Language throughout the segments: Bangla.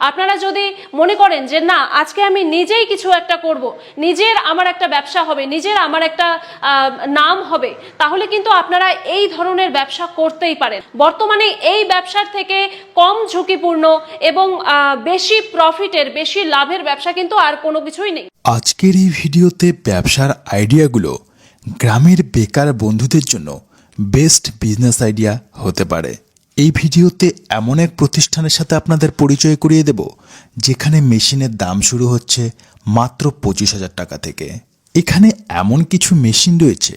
আপনারা যদি মনে করেন যে না আজকে আমি নিজেই কিছু একটা করব, নিজের আমার একটা ব্যবসা হবে, নিজের আমার একটা নাম হবে, তাহলে কিন্তু আপনারা এই ধরনের ব্যবসা করতেই পারেন। বর্তমানে এই ব্যবসার থেকে কম ঝুঁকিপূর্ণ এবং বেশি প্রফিটের, বেশি লাভের ব্যবসা কিন্তু আর কোনো কিছুই নেই। আজকের এই ভিডিওতে ব্যবসার আইডিয়াগুলো গ্রামের বেকার বন্ধুদের জন্য বেস্ট বিজনেস আইডিয়া হতে পারে। এই ভিডিওতে এমন এক প্রতিষ্ঠানের সাথে আপনাদের পরিচয় করিয়ে দেব যেখানে মেশিনের দাম শুরু হচ্ছে মাত্র 25,000 টাকা থেকে। এখানে এমন কিছু মেশিন রয়েছে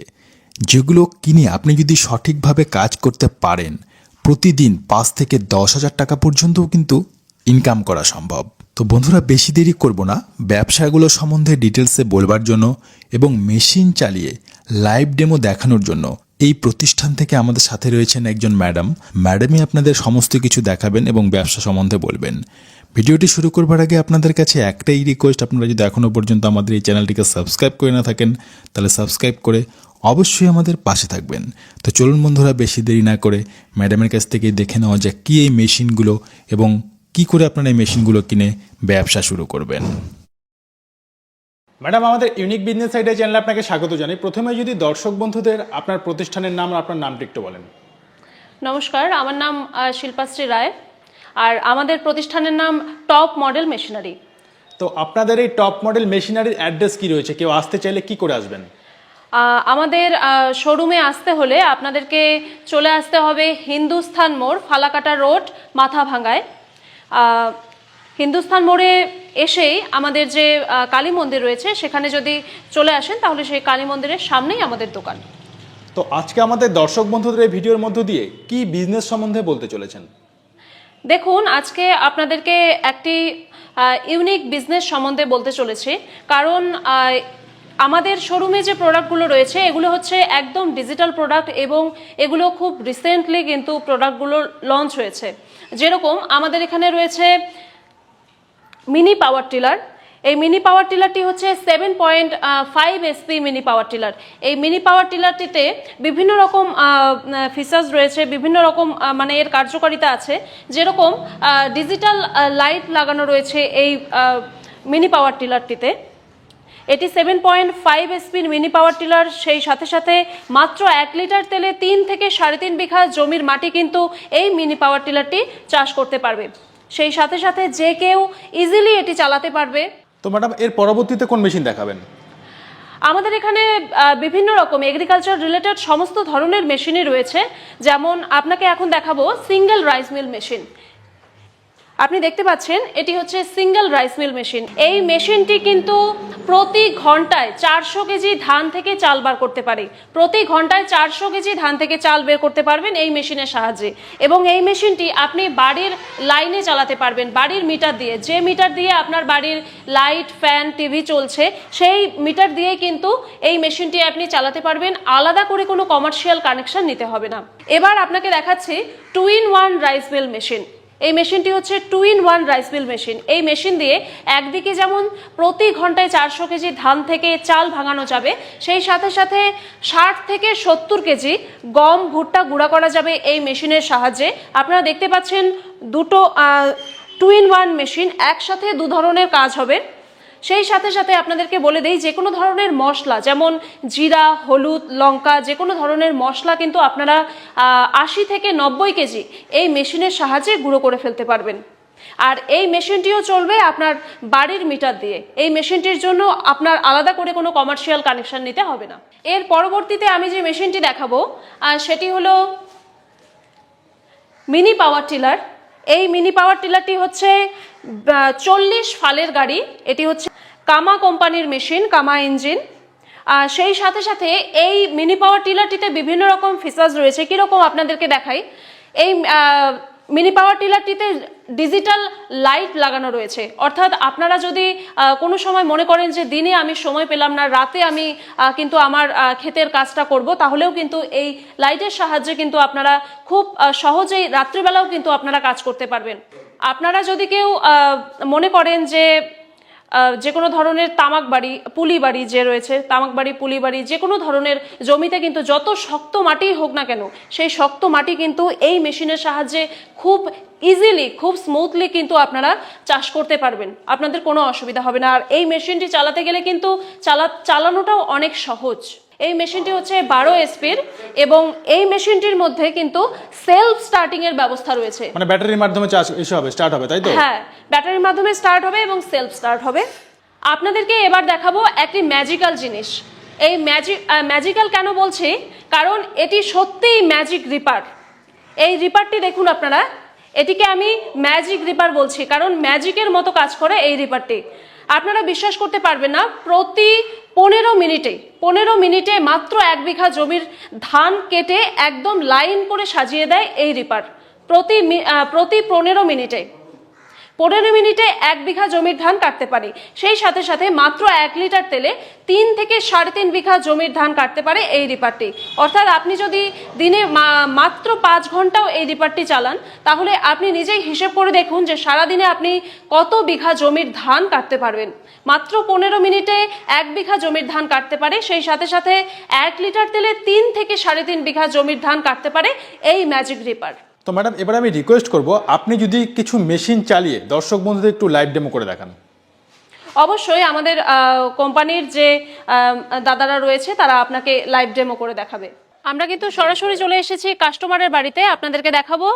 যেগুলো কিনে আপনি যদি সঠিকভাবে কাজ করতে পারেন প্রতিদিন 5 থেকে 10,000 টাকা পর্যন্তও কিন্তু ইনকাম করা সম্ভব। তো বন্ধুরা, বেশি দেরি করব না, ব্যবসাগুলো সম্বন্ধে ডিটেলসে বলবার জন্য এবং মেশিন চালিয়ে লাইভ ডেমো দেখানোর জন্য এই প্রতিষ্ঠান থেকে আমাদের সাথে রয়েছেন একজন ম্যাডামই আপনাদের সমস্ত কিছু দেখাবেন এবং ব্যবসা সম্বন্ধে বলবেন। ভিডিওটি শুরু করবার আগে আপনাদের কাছে একটাই রিকোয়েস্ট, আপনারা যদি এখনও পর্যন্ত আমাদের এই চ্যানেলটিকে সাবস্ক্রাইব করে না থাকেন তাহলে সাবস্ক্রাইব করে অবশ্যই আমাদের পাশে থাকবেন। তো চলুন বন্ধুরা, বেশি দেরি না করে ম্যাডামের কাছ থেকে দেখে নেওয়া যাক কি এই মেশিনগুলো এবং কি করে আপনারা এই মেশিনগুলো কিনে ব্যবসা শুরু করবেন। ম্যাডাম, আমাদের ইউনিক বিজনেস আইডিয়া চ্যানেলে আপনাকে স্বাগত জানাই। প্রথমে যদি দর্শক বন্ধুদের আপনার প্রতিষ্ঠানের নাম আর আপনার নামটি একটু বলেন। নমস্কার, আমার নাম শিল্পাশ্রী রায় আর আমাদের প্রতিষ্ঠানের নাম টপ মডেল মেশিনারি। তো আপনাদের এই টপ মডেল মেশিনারির অ্যাড্রেস কি রয়েছে? কেউ আসতে চাইলে কি করে আসবেন? আমাদের শোরুমে আসতে হলে আপনাদেরকে চলে আসতে হবে হিন্দুস্থান মোড়, ফালাকাটা রোড, মাথাভাঙ্গায়। হিন্দুস্থান মোড়ে এসেই আমাদের যে কালী মন্দির রয়েছে সেখানে যদি চলে আসেন তাহলে সেই কালী মন্দিরের সামনেই আমাদের দোকান। তো আজকে আমাদের দর্শক বন্ধুদের এই ভিডিওর মধ্য দিয়ে কি বিজনেস সম্বন্ধে বলতে চলেছেন? দেখুন, আজকে আপনাদেরকে একটি ইউনিক বিজনেস সম্বন্ধে বলতে চলেছি, কারণ আমাদের শোরুমে যে প্রোডাক্টগুলো রয়েছে এগুলো হচ্ছে একদম ডিজিটাল প্রোডাক্ট এবং এগুলো খুব রিসেন্টলি কিন্তু প্রোডাক্টগুলো লঞ্চ হয়েছে। যেরকম আমাদের এখানে রয়েছে মিনি পাওয়ার টিলার। এই মিনি পাওয়ার টিলারটি হচ্ছে 7.5 SP মিনি পাওয়ার টিলার। এই মিনি পাওয়ার টিলারটিতে বিভিন্ন রকম ফিচার্স রয়েছে, বিভিন্ন রকম মানে এর কার্যকারিতা আছে। যেরকম ডিজিটাল লাইট লাগানো রয়েছে এই মিনি পাওয়ার টিলারটিতে। এটি 7.5 SP মিনি পাওয়ার টিলার। সেই সাথে সাথে মাত্র 1 লিটার তেলে 3 থেকে 3.5 বিঘা জমির মাটি কিন্তু এই মিনি পাওয়ার টিলারটি চাষ করতে পারবে। সেই সাথে সাথে যে কেউ ইজিলি এটি চালাতে পারবে। তো ম্যাডাম, এর পরবর্তীতে কোন মেশিন দেখাবেন? আমাদের এখানে বিভিন্ন রকম এগ্রিকালচার রিলেটেড সমস্ত ধরনের মেশিনই রয়েছে। যেমন আপনাকে এখন দেখাবো সিঙ্গেল রাইস মিল মেশিন। আপনি দেখতে পাচ্ছেন এটি হচ্ছে সিঙ্গেল রাইস মিল মেশিন। এই মেশিনটি কিন্তু প্রতি ঘন্টায় 400 কেজি ধান থেকে চাল বার করতে পারে। প্রতি ঘন্টায় 400 কেজি ধান থেকে চাল বের করতে পারবেন এই মেশিনের সাহায্যে। এবং এই মেশিনটি আপনি বাড়ির লাইনে চালাতে পারবেন, বাড়ির মিটার দিয়ে। যে মিটার দিয়ে আপনার বাড়ির লাইট, ফ্যান, টিভি চলছে সেই মিটার দিয়ে কিন্তু এই মেশিনটি আপনি চালাতে পারবেন। আলাদা করে কোনো কমার্শিয়াল কানেকশন নিতে হবে না। এবার আপনাকে দেখাচ্ছি 2-in-1 রাইস মিল মেশিন। এই মেশিনটি হচ্ছে 2-in-1 রাইস মিল মেশিন। এই মেশিন দিয়ে একদিকে যেমন প্রতি ঘন্টায় 400 কেজি ধান থেকে চাল ভাঙানো যাবে, সেই সাথে সাথে 60 থেকে 70 কেজি গম, ভুট্টা গুঁড়া করা যাবে এই মেশিনের সাহায্যে। আপনারা দেখতে পাচ্ছেন দুটো 2-in-1 মেশিন, একসাথে দু ধরনের কাজ হবে। সেই সাথে সাথে আপনাদেরকে বলে দেই, যে কোনো ধরনের মশলা যেমন জিরা, হলুদ, লঙ্কা, যে কোনো ধরনের মশলা কিন্তু আপনারা 80 থেকে 90 কেজি এই মেশিনের সাহায্যে গুঁড়ো করে ফেলতে পারবেন। আর এই মেশিনটিও চলবে আপনার বাড়ির মিটার দিয়ে। এই মেশিনটির জন্য আপনার আলাদা করে কোনো কমার্শিয়াল কানেকশন নিতে হবে না। এর পরবর্তীতে আমি যে মেশিনটি দেখাবো সেটি হলো মিনি পাওয়ার টিলার। এই মিনি পাওয়ার টিলারটি হচ্ছে 40 ফালের গাড়ি। এটি হচ্ছে কামা কোম্পানির মেশিন, কামা ইঞ্জিন। সেই সাথে সাথে এই মিনি পাওয়ার টিলারটিতে বিভিন্ন রকম ফিচার্স রয়েছে। কীরকম আপনাদেরকে দেখাই। এই মিনি পাওয়ার টিলারটিতে ডিজিটাল লাইট লাগানো রয়েছে। অর্থাৎ আপনারা যদি কোনো সময় মনে করেন যে দিনে আমি সময় পেলাম না, রাতে আমি কিন্তু আমার ক্ষেতের কাজটা করব, তাহলেও কিন্তু এই লাইটের সাহায্যে কিন্তু আপনারা খুব সহজেই রাত্রিবেলাও কিন্তু আপনারা কাজ করতে পারবেন। আপনারা যদি কেউ মনে করেন যে যে কোনো ধরনের তামাক বাড়ি, পুলি বাড়ি যে রয়েছে, তামাক বাড়ি, পুলি বাড়ি, যে কোনো ধরনের জমিতে কিন্তু যত শক্ত মাটি হোক না কেন, সেই শক্ত মাটি কিন্তু এই মেশিনের সাহায্যে খুব ইজিলি, খুব স্মুথলি কিন্তু আপনারা চাষ করতে পারবেন, আপনাদের কোনো অসুবিধা হবে না। আর এই মেশিনটি চালাতে গেলে কিন্তু চালানোটাও অনেক সহজ। এই মেশিনটি হচ্ছে 12 এসপির এবং এই মেশিনটির মধ্যে কিন্তু সেলফ স্টার্টিং এর ব্যবস্থা রয়েছে। মানে ব্যাটারির মাধ্যমে চার্জ এসে হবে, স্টার্ট হবে, তাই তো? হ্যাঁ, ব্যাটারির মাধ্যমে স্টার্ট হবে এবং সেলফ স্টার্ট হবে। আপনাদেরকে এবার দেখাবো একটি ম্যাজিক্যাল জিনিস। এই ম্যাজিক্যাল কেন বলছি, কারণ এটি সত্যিই ম্যাজিক রিপার। এই রিপারটি দেখুন আপনারা, এটিকে আমি ম্যাজিক রিপার বলছি কারণ ম্যাজিকের মতো কাজ করে এই রিপারটি। আপনারা বিশ্বাস করতে পারবেন না, প্রতি 15 মিনিটে মাত্র 1 বিঘা জমির ধান কেটে একদম লাইন করে সাজিয়ে দেয় এই রিপার। প্রতি 15 মিনিটে 1 বিঘা জমির ধান কাটতে পারি। সেই সাথে সাথে মাত্র 1 লিটার তেলে 3 থেকে 3.5 বিঘা জমির ধান কাটতে পারে এই রিপারটি। অর্থাৎ আপনি যদি দিনে মাত্র 5 ঘন্টাও এই রিপারটি চালান, তাহলে আপনি নিজেই হিসেব করে দেখুন যে সারাদিনে আপনি কত বিঘা জমির ধান কাটতে পারবেন। মাত্র 15 মিনিটে 1 বিঘা জমির ধান কাটতে পারে, সেই সাথে সাথে 1 লিটার তেলে 3 থেকে 3.5 বিঘা জমির ধান কাটতে পারে এই ম্যাজিক রিপার। তো ম্যাডাম, এবার আমি রিকোয়েস্ট করব আপনি যদি কিছু মেশিন চালিয়ে দর্শক বন্ধুদের একটু লাইভ ডেমো করে দেখান। অবশ্যই আমাদের কোম্পানির যে দাদারা রয়েছে তারা আপনাকে লাইভ ডেমো করে দেখাবে। আমরা কিন্তু সরাসরি চলে এসেছি কাস্টমারের বাড়িতে, আপনাদেরকে দেখাবো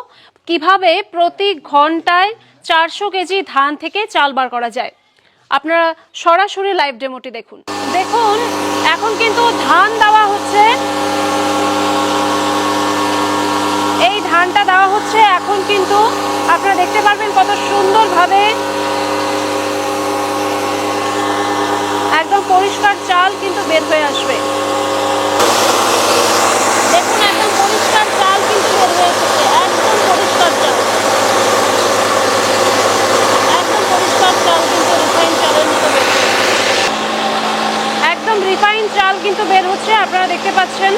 কিভাবে প্রতি ঘন্টায় 400 কেজি ধান থেকে চাল বার করা যায়। আপনারা সরাসরি লাইভ ডেমোটি দেখুন। দেখুন, এখন কিন্তু ধান দেওয়া হচ্ছে, এই ধানটা দেওয়া হচ্ছে। এখন কিন্তু আপনারা দেখতে পারবেন কত সুন্দরভাবে একদম পরিষ্কার চাল কিন্তু বের হয়ে আসবে। দেখুন, একদম পরিষ্কার চাল কিন্তু বের হয়ে এসেছে, একদম পরিষ্কার চাল, একদম পরিষ্কার চাল কিন্তু রিফাইন চালের মতো বের হচ্ছে, একদম রিফাইন চাল কিন্তু বের হচ্ছে। আপনারা দেখতে পাচ্ছেন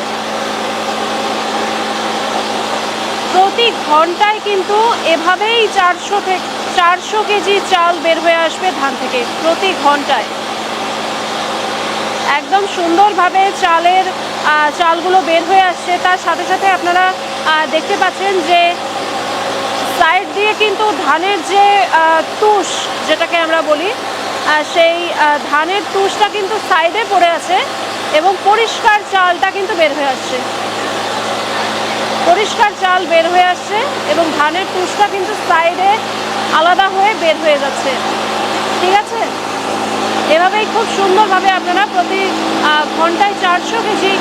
প্রতি ঘন্টায় কিন্তু এভাবেই 400 কেজি চাল বের হয়ে আসবে ধান থেকে প্রতি ঘন্টায়। একদম সুন্দরভাবে চালগুলো বের হয়ে আসছে। তার সাথে সাথে আপনারা দেখতে পাচ্ছেন যে সাইড দিয়ে কিন্তু ধানের যে তুষ যেটাকে আমরা বলি, সেই ধানের তুষটা কিন্তু সাইডে পড়ে আছে এবং পরিষ্কার চালটা কিন্তু বের হয়ে আসছে, পরিষ্কার চাল বের হয়ে আসছে এবং ধানের তুষটা কিন্তু সাইডে আলাদা হয়ে বের হয়ে যাচ্ছে। ঠিক আছে, এভাবেই খুব সুন্দরভাবে আপনারা প্রতি ঘন্টায় 400 কেজি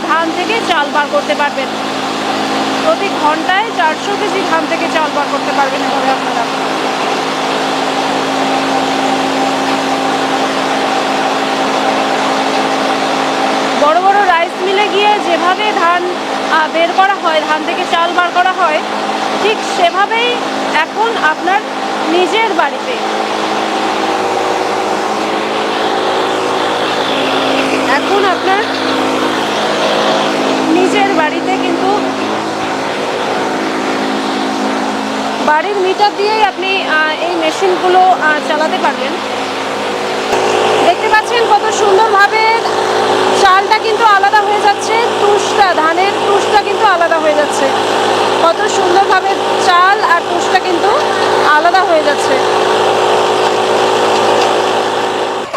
ধান থেকে চাল বার করতে পারবেন। প্রতি ঘন্টায় 400 কেজি ধান থেকে চাল বার করতে পারবেন এভাবে আপনারা। বড় বড় রাইস মিলে গিয়ে যেভাবে ধান বের করা হয়, ধান থেকে চাল বার করা হয়, ঠিক সেভাবেই এখন আপনার নিজের বাড়িতে, এখন আপনার নিজের বাড়িতে কিন্তু বাড়ির মিটার দিয়েই আপনি এই মেশিনগুলো চালাতে পারবেন। দেখতে পাচ্ছেন কত সুন্দরভাবে চালটা কিন্তু আলাদা হয়ে যাচ্ছে, তুষটা, ধানের তুষটা কিন্তু আলাদা হয়ে যাচ্ছে। কত সুন্দরভাবে চাল আর তুষটা কিন্তু আলাদা হয়ে যাচ্ছে।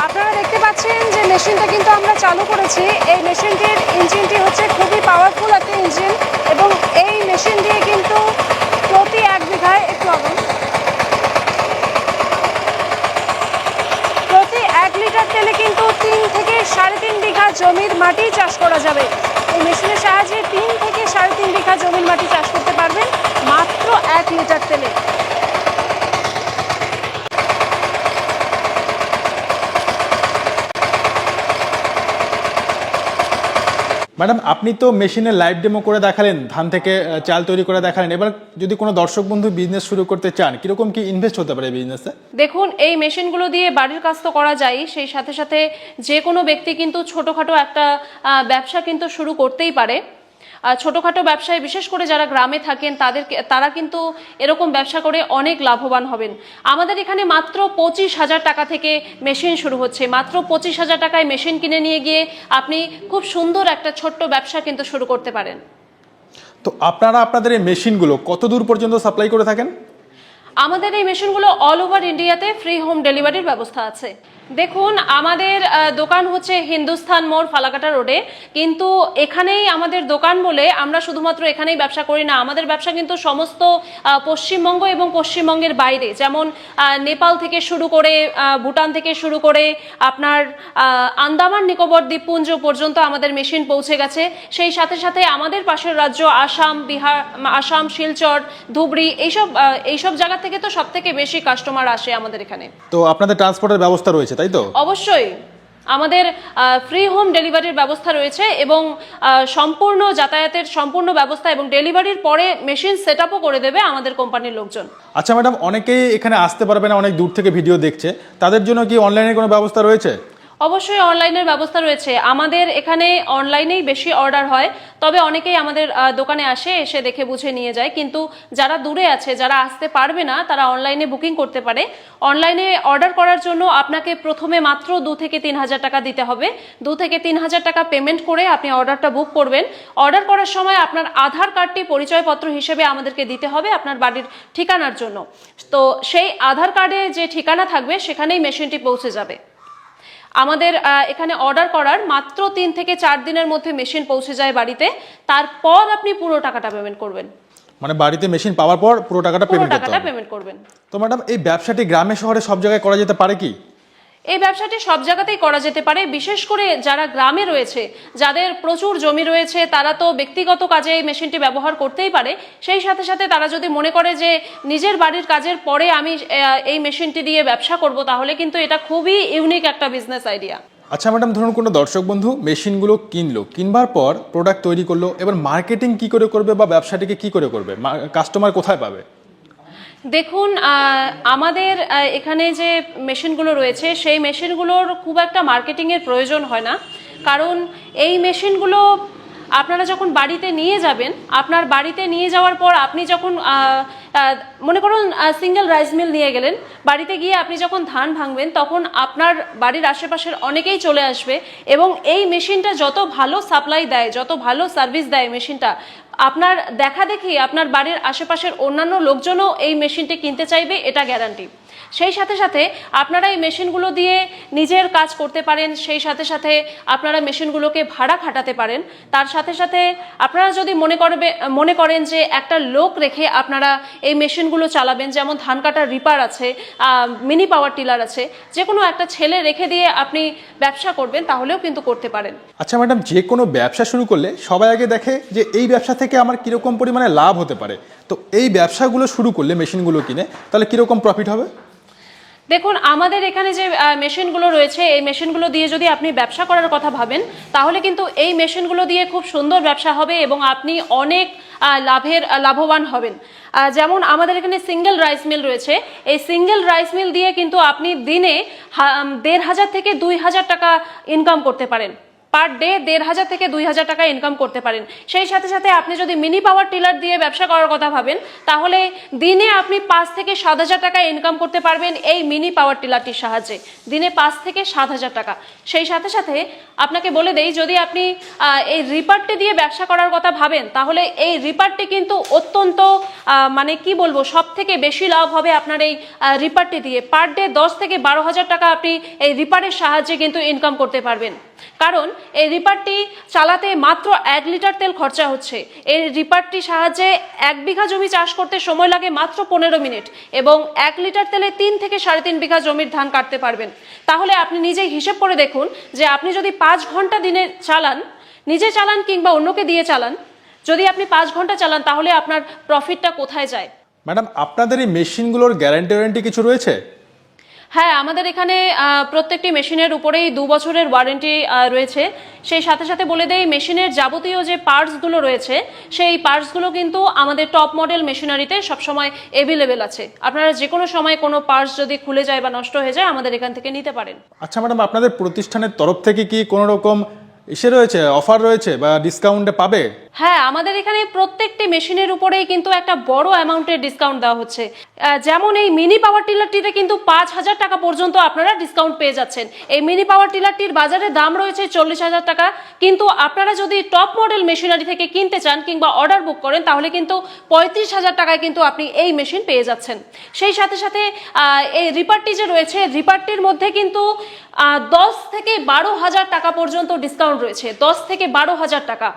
আপনারা দেখতে পাচ্ছেন যে মেশিনটা কিন্তু আমরা চালু করেছি। এই মেশিনটির ইঞ্জিনটি হচ্ছে খুবই পাওয়ারফুল একটা ইঞ্জিন এবং এই মেশিন দিয়ে কিন্তু প্রতি 1 বিঘায় প্রতি 1 লিটার তেলে কিন্তু 3 থেকে 3.5 বিঘা জমির মাটি চাষ করা যাবে। এই মেশিনের সাহায্যে 3 থেকে 3.5 বিঘা জমির মাটি চাষ করতে পারবেন মাত্র 1 লিটার তেলে। ম্যাডাম, আপনি তো মেশিনের লাইভ ডেমো করে দেখালেন, ধান থেকে চাল তৈরি করে দেখালেন। এবার যদি কোনো দর্শক বন্ধু বিজনেস শুরু করতে চান, কিরকম কি ইনভেস্ট হতে পারে বিজনেসে? দেখুন, এই মেশিনগুলো দিয়ে বাড়ির কাজ তো করা যায়, সেই সাথে সাথে যে কোনো ব্যক্তি কিন্তু ছোটোখাটো একটা ব্যবসা কিন্তু শুরু করতেই পারে। ছোটোখাটো ব্যবসায়, বিশেষ করে যারা গ্রামে থাকেন তারা কিন্তু এরকম ব্যবসা করে অনেক লাভবান হবেন। আমাদের এখানে মাত্র 25,000 টাকা থেকে মেশিন শুরু হচ্ছে। মাত্র 25,000 টাকায় মেশিন কিনে নিয়ে গিয়ে আপনি খুব সুন্দর একটা ছোট্ট ব্যবসা কিন্তু শুরু করতে পারেন। তো আপনারা আপনাদের এই মেশিনগুলো কত দূর পর্যন্ত সাপ্লাই করে থাকেন? আমাদের এই মেশিনগুলো অল ওভার ইন্ডিয়াতে ফ্রি হোম ডেলিভারির ব্যবস্থা আছে। দেখুন, আমাদের দোকান হচ্ছে হিন্দুস্তান মোড়, ফালাকাটা রোডে, কিন্তু এখানেই আমাদের দোকান বলে আমরা শুধুমাত্র এখানেই ব্যবসা করি না। আমাদের ব্যবসা কিন্তু সমস্ত পশ্চিমবঙ্গ এবং পশ্চিমবঙ্গের বাইরে, যেমন নেপাল থেকে শুরু করে, ভুটান থেকে শুরু করে আপনার আন্দামান নিকোবর দ্বীপপুঞ্জ পর্যন্ত আমাদের মেশিন পৌঁছে গেছে। সেই সাথে সাথে আমাদের পাশের রাজ্য আসাম, বিহার, আসাম, শিলচর, ধুবড়ি, এইসব জায়গা থেকে তো সব থেকে বেশি কাস্টমার আসে আমাদের এখানে। তো আপনাদের ট্রান্সপোর্টের ব্যবস্থা রয়েছে, তাই তো? অবশ্যই আমাদের ফ্রি হোম ডেলিভারির ব্যবস্থা রয়েছে এবং সম্পূর্ণ যাতায়াতের সম্পূর্ণ ব্যবস্থা, এবং ডেলিভারির পরে মেশিন সেট আপও করে দেবে আমাদের কোম্পানির লোকজন। আচ্ছা ম্যাডাম, অনেকেই এখানে আসতে পারবে না, অনেক দূর থেকে ভিডিও দেখছে, তাদের জন্য কি অনলাইনে কোনো ব্যবস্থা রয়েছে? অবশ্যই অনলাইনের ব্যবস্থা রয়েছে। আমাদের এখানে অনলাইনেই বেশি অর্ডার হয়, তবে অনেকেই আমাদের দোকানে এসে দেখে বুঝে নিয়ে যায়। কিন্তু যারা দূরে আছে, যারা আসতে পারবে না, তারা অনলাইনে বুকিং করতে পারে। অনলাইনে অর্ডার করার জন্য আপনাকে প্রথমে মাত্র 2 থেকে 3,000 টাকা দিতে হবে। 2 থেকে 3,000 টাকা পেমেন্ট করে আপনি অর্ডারটা বুক করবেন। অর্ডার করার সময় আপনার আধার কার্ডটি পরিচয়পত্র হিসেবে আমাদেরকে দিতে হবে আপনার বাড়ির ঠিকানার জন্য। তো সেই আধার কার্ডে যে ঠিকানা থাকবে সেখানেই মেশিনটি পৌঁছে যাবে। আমাদের এখানে অর্ডার করার মাত্র 3 থেকে 4 দিনের মধ্যে মেশিন পৌঁছে যায় বাড়িতে। তারপর আপনি পুরো টাকাটা পেমেন্ট করবেন। মানে বাড়িতে মেশিন পাওয়ার পর পুরো টাকাটা পেমেন্ট করবেন। তো ম্যাডাম, এই ব্যবসাটি গ্রামে শহরে সব জায়গায় করা যেতে পারে কি? এই ব্যবসাটি সব জায়গাতেই করা যেতে পারে। বিশেষ করে যারা গ্রামে রয়েছে, যাদের প্রচুর জমি রয়েছে, তারা তো ব্যক্তিগত কাজে এই মেশিনটি ব্যবহার করতেই পারে। সেই সাথে সাথে তারা যদি মনে করে যে নিজের বাড়ির কাজের পরে আমি এই মেশিনটি দিয়ে ব্যবসা করব, তাহলে কিন্তু এটা খুবই ইউনিক একটা বিজনেস আইডিয়া। আচ্ছা ম্যাডাম, ধরুন কোনো দর্শক বন্ধু মেশিনগুলো কিনবার পর প্রোডাক্ট তৈরি করলো, এবার মার্কেটিং কি করে করবে বা ব্যবসাটিকে কি করে করবে, কাস্টমার কোথায় পাবে? দেখুন, আমাদের এখানে যে মেশিনগুলো রয়েছে সেই মেশিনগুলোর খুব একটা মার্কেটিংয়ের প্রয়োজন হয় না। কারণ এই মেশিনগুলো আপনারা যখন বাড়িতে নিয়ে যাবেন, আপনার বাড়িতে নিয়ে যাওয়ার পর আপনি যখন মনে করুন সিঙ্গেল রাইস মিল নিয়ে গেলেন, বাড়িতে গিয়ে আপনি যখন ধান ভাঙবেন, তখন আপনার বাড়ির আশেপাশের অনেকেই চলে আসবে এবং এই মেশিনটা যত ভালো সাপ্লাই দেয়, যত ভালো সার্ভিস দেয় মেশিনটা, আপনার দেখা দেখি আপনার বাড়ির আশেপাশের অন্যান্য লোকজনও এই মেশিনটি কিনতে চাইবে, এটা গ্যারান্টি। সেই সাথে সাথে আপনারা এই মেশিনগুলো দিয়ে নিজের কাজ করতে পারেন। সেই সাথে সাথে আপনারা মেশিনগুলোকে ভাড়া খাটাতে পারেন। তার সাথে সাথে আপনারা যদি মনে করেন যে একটা লোক রেখে আপনারা এই মেশিনগুলো চালাবেন, যেমন ধান কাটার রিপার আছে, মিনি পাওয়ার টিলার আছে, যে কোনো একটা ছেলে রেখে দিয়ে আপনি ব্যবসা করবেন, তাহলেও কিন্তু করতে পারেন। আচ্ছা ম্যাডাম, যে কোনো ব্যবসা শুরু করলে সবাই আগে দেখে যে এই ব্যবসা থেকে আমার কিরকম পরিমাণে লাভ হতে পারে। তো এই ব্যবসাগুলো শুরু করলে মেশিনগুলো কিনে তাহলে কিরকম প্রফিট হবে? দেখুন, আমাদের এখানে যে মেশিনগুলো রয়েছে, এই মেশিনগুলো দিয়ে যদি আপনি ব্যবসা করার কথা ভাবেন, তাহলে কিন্তু এই মেশিনগুলো দিয়ে খুব সুন্দর ব্যবসা হবে এবং আপনি অনেক লাভবান হবেন। যেমন আমাদের এখানে সিঙ্গেল রাইস মিল রয়েছে। এই সিঙ্গেল রাইস মিল দিয়ে কিন্তু আপনি দিনে 1,500 থেকে 2,000 টাকা ইনকাম করতে পারেন। পার ডে 1,500 থেকে 2,000 টাকা ইনকাম করতে পারেন। সেই সাথে সাথে আপনি যদি মিনি পাওয়ার টিলার দিয়ে ব্যবসা করার কথা ভাবেন, তাহলে দিনে আপনি 5 থেকে 7,000 টাকা ইনকাম করতে পারবেন এই মিনি পাওয়ার টিলারটির সাহায্যে। দিনে 5 থেকে 7,000 টাকা। সেই সাথে সাথে আপনাকে বলে দেই, যদি আপনি এই রিপারটি দিয়ে ব্যবসা করার কথা ভাবেন, তাহলে এই রিপারটি কিন্তু অত্যন্ত মানে কি বলবো, সব থেকে বেশি লাভ হবে আপনার এই রিপারটি দিয়ে। পার ডে 10 থেকে 12,000 টাকা আপনি এই রিপারের সাহায্যে কিন্তু ইনকাম করতে পারবেন। কারণ এই রিপারটি চালাতে মাত্র 1 লিটার তেল খরচা হচ্ছে। এই রিপারটির সাহায্যে 1 বিঘা জমি চাষ করতে সময় লাগে মাত্র 15 মিনিট এবং 1 লিটার তেলে 3 থেকে 3.5 বিঘা জমির ধান কাটতে পারবেন। তাহলে আপনি নিজেই হিসেব করে দেখুন যে আপনি যদি 5 ঘন্টা দিনে চালান, নিজে চালান কিংবা অন্যকে দিয়ে চালান, যদি আপনি 5 ঘন্টা চালান, তাহলে আপনার প্রফিটটা কোথায় যায়? ম্যাডাম, আপনাদের এই মেশিনগুলোর গ্যারান্টি কিছু রয়েছে? হ্যাঁ, আমাদের এখানে প্রত্যেকটি মেশিনের উপরেই 2 বছরের ওয়ারেন্টি রয়েছে। সেই সাথে সাথে বলে দেই, মেশিনের যাবতীয় যে পার্টসগুলো রয়েছে, সেই পার্টসগুলো কিন্তু আমাদের টপ মডেল মেশিনারিতে সবসময় অ্যাভেলেবেল আছে। আপনারা যে কোনো সময় কোনো পার্টস যদি খুলে যায় বা নষ্ট হয়ে যায়, আমাদের এখান থেকে নিতে পারেন। আচ্ছা ম্যাডাম, আপনাদের প্রতিষ্ঠানের তরফ থেকে কি কোনো রকম রয়েছে, অফার রয়েছে বা ডিসকাউন্টে পাবে? হ্যাঁ, আমাদের এখানে প্রত্যেকটি মেশিনের উপরেই কিন্তু একটা বড় অ্যামাউন্টের ডিসকাউন্ট দেওয়া হচ্ছে। যেমন এই মিনি পাওয়ার টিলারটিতে কিন্তু 5,000 টাকা পর্যন্ত আপনারা ডিসকাউন্ট পেয়ে যাচ্ছেন। এই মিনি পাওয়ার টিলারটির বাজারে দাম রয়েছে 40,000 টাকা, কিন্তু আপনারা যদি টপ মডেল মেশিনারি থেকে কিনতে চান কিংবা অর্ডার বুক করেন তাহলে কিন্তু 35,000 টাকায় কিন্তু আপনি এই মেশিন পেয়ে যাচ্ছেন। সেই সাথে সাথে এই রিপারটি যে রয়েছে, রিপারটির মধ্যে কিন্তু 10 থেকে 12,000 টাকা পর্যন্ত ডিসকাউন্ট রয়েছে, 10 থেকে 12,000 টাকা।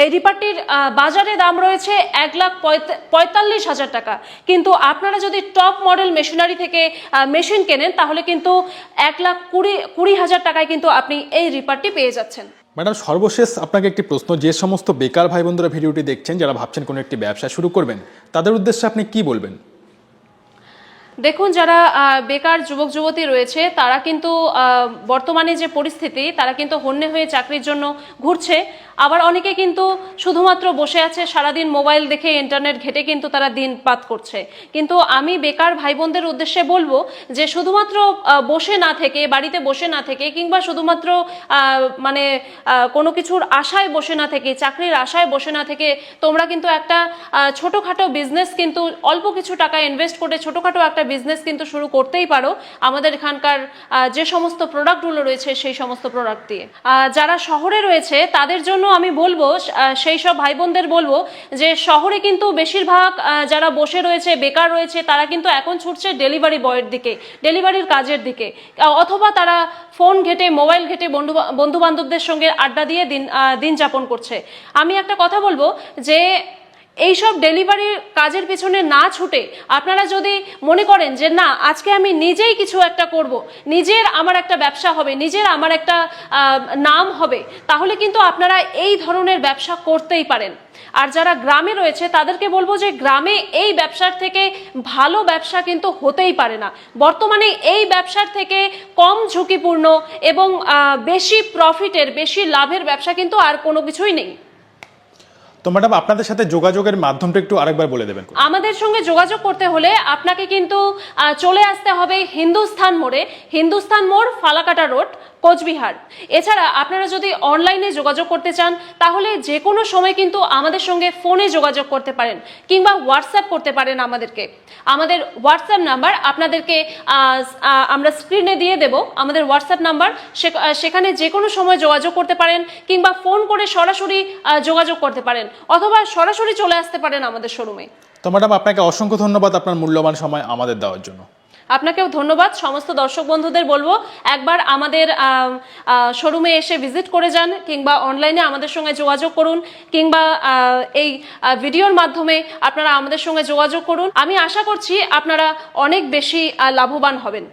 এই রিপারটির বাজারে দাম রয়েছে 1,45,000 টাকা, কিন্তু আপনারা যদি টপ মডেল মেশিনারি থেকে মেশিন কেনেন তাহলে কিন্তু 1,20,000 টাকায় কিন্তু আপনি এই রিপারটি পেয়ে যাচ্ছেন। ম্যাডাম, সর্বশেষ আপনাকে একটি প্রশ্ন, যে সমস্ত বেকার ভাই বোনরা ভিডিওটি দেখছেন, যারা ভাবছেন কোনো একটি ব্যবসা শুরু করবেন, তাদের উদ্দেশ্যে আপনি কি বলবেন? দেখুন, যারা বেকার যুবক যুবতী রয়েছে তারা কিন্তু বর্তমানে যে পরিস্থিতি, তারা কিন্তু হন্যে হয়ে চাকরির জন্য ঘুরছে। আবার অনেকে কিন্তু শুধুমাত্র বসে আছে, সারাদিন মোবাইল দেখে ইন্টারনেট ঘেটে কিন্তু তারা দিন পাত করছে। কিন্তু আমি বেকার ভাই বোনদের উদ্দেশ্যে বলবো যে শুধুমাত্র বসে না থেকে, বাড়িতে বসে না থেকে, কিংবা শুধুমাত্র মানে কোনো কিছুর আশায় বসে না থেকে, চাকরির আশায় বসে না থেকে তোমরা কিন্তু একটা ছোটোখাটো বিজনেস কিন্তু অল্প কিছু টাকা ইনভেস্ট করে ছোটোখাটো একটা বিজনেস কিন্তু শুরু করতেই পারো আমাদের এখানকার যে সমস্ত প্রোডাক্টগুলো রয়েছে সেই সমস্ত প্রোডাক্ট দিয়ে। যারা শহরে রয়েছে তাদের জন্য আমি বলবো, সেই সব ভাই বোনদের বলবো যে শহরে কিন্তু বেশিরভাগ যারা বসে রয়েছে, বেকার রয়েছে, তারা কিন্তু এখন ছুটছে ডেলিভারি বয়ের দিকে, ডেলিভারির কাজের দিকে, অথবা তারা ফোন ঘেটে, মোবাইল ঘেটে বন্ধু বান্ধবদের সঙ্গে আড্ডা দিয়ে দিন যাপন করছে। আমি একটা কথা বলবো যে এইসব ডেলিভারির কাজের পিছনে না ছুটে আপনারা যদি মনে করেন যে না, আজকে আমি নিজেই কিছু একটা করব, নিজের আমার একটা ব্যবসা হবে, নিজের আমার একটা নাম হবে, তাহলে কিন্তু আপনারা এই ধরনের ব্যবসা করতেই পারেন। আর যারা গ্রামে রয়েছে তাদেরকে বলবো যে গ্রামে এই ব্যবসার থেকে ভালো ব্যবসা কিন্তু হতেই পারে না। বর্তমানে এই ব্যবসার থেকে কম ঝুঁকিপূর্ণ এবং বেশি প্রফিটের, বেশি লাভের ব্যবসা কিন্তু আর কোনো কিছুই নেই। তো ম্যাডাম, আপনাদের সাথে যোগাযোগের মাধ্যমটা একটু আরেকবার বলে দেবেন। আমাদের সঙ্গে যোগাযোগ করতে হলে আপনাকে কিন্তু চলে আসতে হবে হিন্দুস্থান মোড়ে, হিন্দুস্থান মোড়, ফালাকাটা রোড, কোচবিহার। এছাড়া আপনারা যদি অনলাইনে যোগাযোগ করতে চান তাহলে যে কোনো সময় কিন্তু আমাদের সঙ্গে ফোনে যোগাযোগ করতে পারেন কিংবা হোয়াটসঅ্যাপ করতে পারেন আমাদেরকে। আমাদের হোয়াটসঅ্যাপ নাম্বার আপনাদেরকে আমরা স্ক্রিনে দিয়ে দেব, আমাদের হোয়াটসঅ্যাপ নাম্বার, সেখানে যে কোনো সময় যোগাযোগ করতে পারেন কিংবা ফোন করে সরাসরি যোগাযোগ করতে পারেন, অথবা সরাসরি চলে আসতে পারেন আমাদের শোরুমে। তো ম্যাডাম, আপনাকে অসংখ্য ধন্যবাদ আপনার মূল্যবান সময় আমাদের দেওয়ার জন্য। আপনাকেও ধন্যবাদ। সমস্ত দর্শক বন্ধুদের বলবো একবার আমাদের শোরুমে এসে ভিজিট করে যান, কিংবা অনলাইনে আমাদের সঙ্গে যোগাযোগ করুন, কিংবা এই ভিডিওর মাধ্যমে আপনারা আমাদের সঙ্গে যোগাযোগ করুন। আমি আশা করছি আপনারা অনেক বেশি লাভবান হবেন।